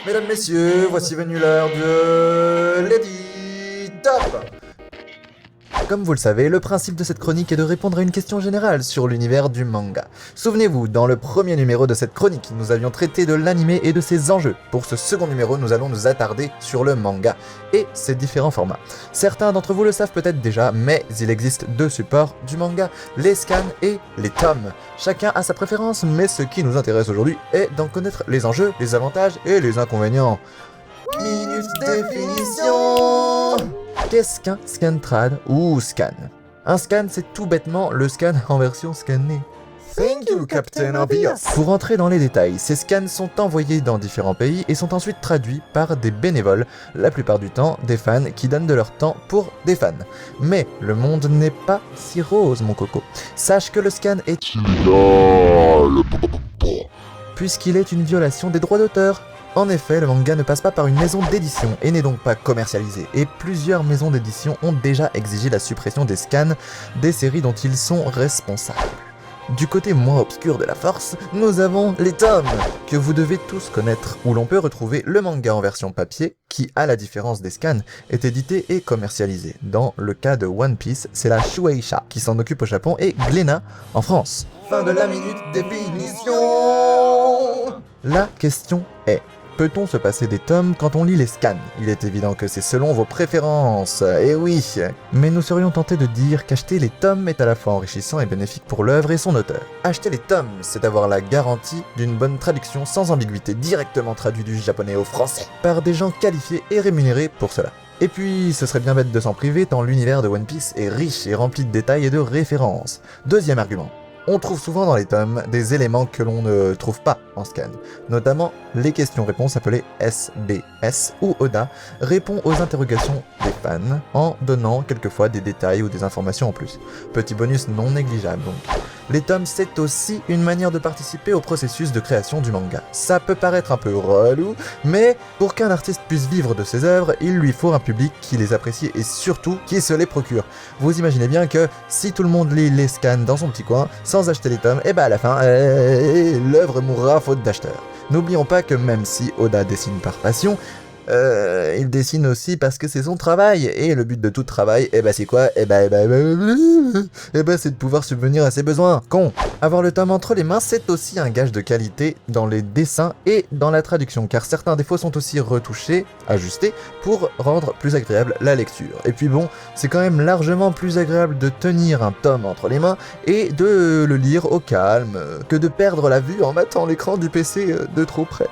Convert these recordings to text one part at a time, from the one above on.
Mesdames, messieurs, voici venu l'heure de Lady Top. Comme vous le savez, le principe de cette chronique est de répondre à une question générale sur l'univers du manga. Souvenez-vous, dans le premier numéro de cette chronique, nous avions traité de l'anime et de ses enjeux. Pour ce second numéro, nous allons nous attarder sur le manga et ses différents formats. Certains d'entre vous le savent peut-être déjà, mais il existe deux supports du manga, les scans et les tomes. Chacun a sa préférence, mais ce qui nous intéresse aujourd'hui est d'en connaître les enjeux, les avantages et les inconvénients. Minute définition. Qu'est-ce qu'un scantrad ou scan? Un scan, c'est tout bêtement le scan en version scannée. Thank you, Captain Obvious. Pour entrer dans les détails, ces scans sont envoyés dans différents pays et sont ensuite traduits par des bénévoles, la plupart du temps des fans qui donnent de leur temps pour des fans. Mais le monde n'est pas si rose, mon coco. Sache que le scan est illégal, puisqu'il est une violation des droits d'auteur. En effet, le manga ne passe pas par une maison d'édition et n'est donc pas commercialisé, et plusieurs maisons d'édition ont déjà exigé la suppression des scans des séries dont ils sont responsables. Du côté moins obscur de la force, nous avons les tomes, que vous devez tous connaître, où l'on peut retrouver le manga en version papier, qui, à la différence des scans, est édité et commercialisé. Dans le cas de One Piece, c'est la Shueisha qui s'en occupe au Japon et Glénat en France. Fin de la minute définition. La question est: peut-on se passer des tomes quand on lit les scans? Il est évident que c'est selon vos préférences, et oui. Mais nous serions tentés de dire qu'acheter les tomes est à la fois enrichissant et bénéfique pour l'œuvre et son auteur. Acheter les tomes, c'est avoir la garantie d'une bonne traduction sans ambiguïté, directement traduit du japonais au français, par des gens qualifiés et rémunérés pour cela. Et puis, ce serait bien bête de s'en priver tant l'univers de One Piece est riche et rempli de détails et de références. Deuxième argument. On trouve souvent dans les tomes des éléments que l'on ne trouve pas en scan, notamment les questions-réponses appelées SBS, où Oda répond aux interrogations des fans en donnant quelquefois des détails ou des informations en plus. Petit bonus non négligeable donc. Les tomes, c'est aussi une manière de participer au processus de création du manga. Ça peut paraître un peu relou, mais pour qu'un artiste puisse vivre de ses œuvres, il lui faut un public qui les apprécie et surtout qui se les procure. Vous imaginez bien que si tout le monde lit les scans dans son petit coin, sans acheter les tomes, et bah à la fin, l'œuvre mourra faute d'acheteurs. N'oublions pas que même si Oda dessine par passion, il dessine aussi parce que c'est son travail, et le but de tout travail, c'est quoi? C'est de pouvoir subvenir à ses besoins. Avoir le tome entre les mains, c'est aussi un gage de qualité dans les dessins et dans la traduction, car certains défauts sont aussi retouchés, ajustés, pour rendre plus agréable la lecture. Et puis bon, c'est quand même largement plus agréable de tenir un tome entre les mains et de le lire au calme, que de perdre la vue en matant l'écran du PC de trop près.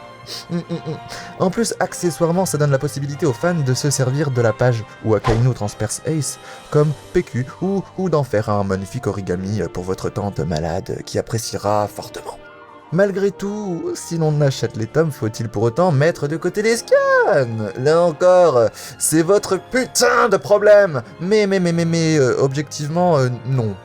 En plus, accessoirement, ça donne la possibilité aux fans de se servir de la page où Akainu transperce Ace comme PQ ou d'en faire un magnifique origami pour votre tante malade qui appréciera fortement. Malgré tout, si l'on achète les tomes, faut-il pour autant mettre de côté les scans? Là encore, c'est votre putain de problème. Mais, objectivement, non.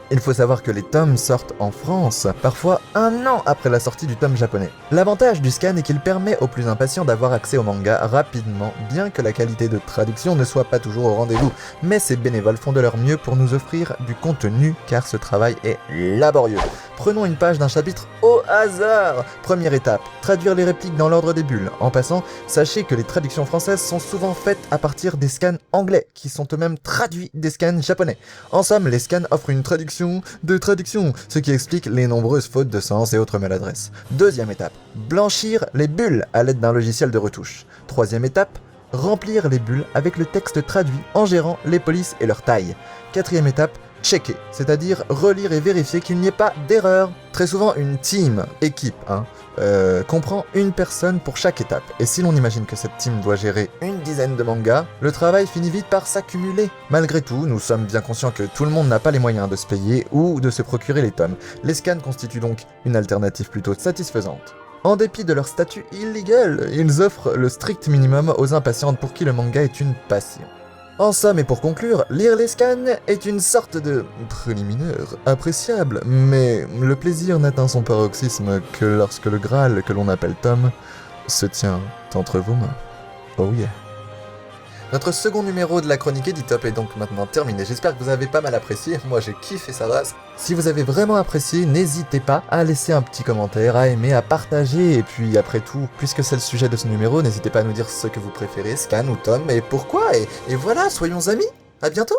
Il faut savoir que les tomes sortent en France, parfois 1 an après la sortie du tome japonais. L'avantage du scan est qu'il permet aux plus impatients d'avoir accès au manga rapidement, bien que la qualité de traduction ne soit pas toujours au rendez-vous. Mais ces bénévoles font de leur mieux pour nous offrir du contenu, car ce travail est laborieux. Prenons une page d'un chapitre au hasard. Première étape, traduire les répliques dans l'ordre des bulles. En passant, sachez que les traductions françaises sont souvent faites à partir des scans anglais, qui sont eux-mêmes traduits des scans japonais. En somme, les scans offrent une traduction de traduction, ce qui explique les nombreuses fautes de sens et autres maladresses. Deuxième étape, blanchir les bulles à l'aide d'un logiciel de retouche. Troisième étape, remplir les bulles avec le texte traduit en gérant les polices et leur taille. Quatrième étape, checker, c'est-à-dire relire et vérifier qu'il n'y ait pas d'erreur. Très souvent, une team, équipe, comprend une personne pour chaque étape. Et si l'on imagine que cette team doit gérer une dizaine de mangas, le travail finit vite par s'accumuler. Malgré tout, nous sommes bien conscients que tout le monde n'a pas les moyens de se payer ou de se procurer les tomes. Les scans constituent donc une alternative plutôt satisfaisante. En dépit de leur statut illégal, ils offrent le strict minimum aux impatientes pour qui le manga est une passion. En somme et pour conclure, lire les scans est une sorte de préliminaire appréciable, mais le plaisir n'atteint son paroxysme que lorsque le Graal que l'on appelle tome se tient entre vos mains. Oh yeah. Notre second numéro de la chronique Editop est donc maintenant terminé. J'espère que vous avez pas mal apprécié. Moi, j'ai kiffé sa race. Si vous avez vraiment apprécié, n'hésitez pas à laisser un petit commentaire, à aimer, à partager. Et puis, après tout, puisque c'est le sujet de ce numéro, n'hésitez pas à nous dire ce que vous préférez, Scan ou Tom, et pourquoi. Et voilà, soyons amis. À bientôt.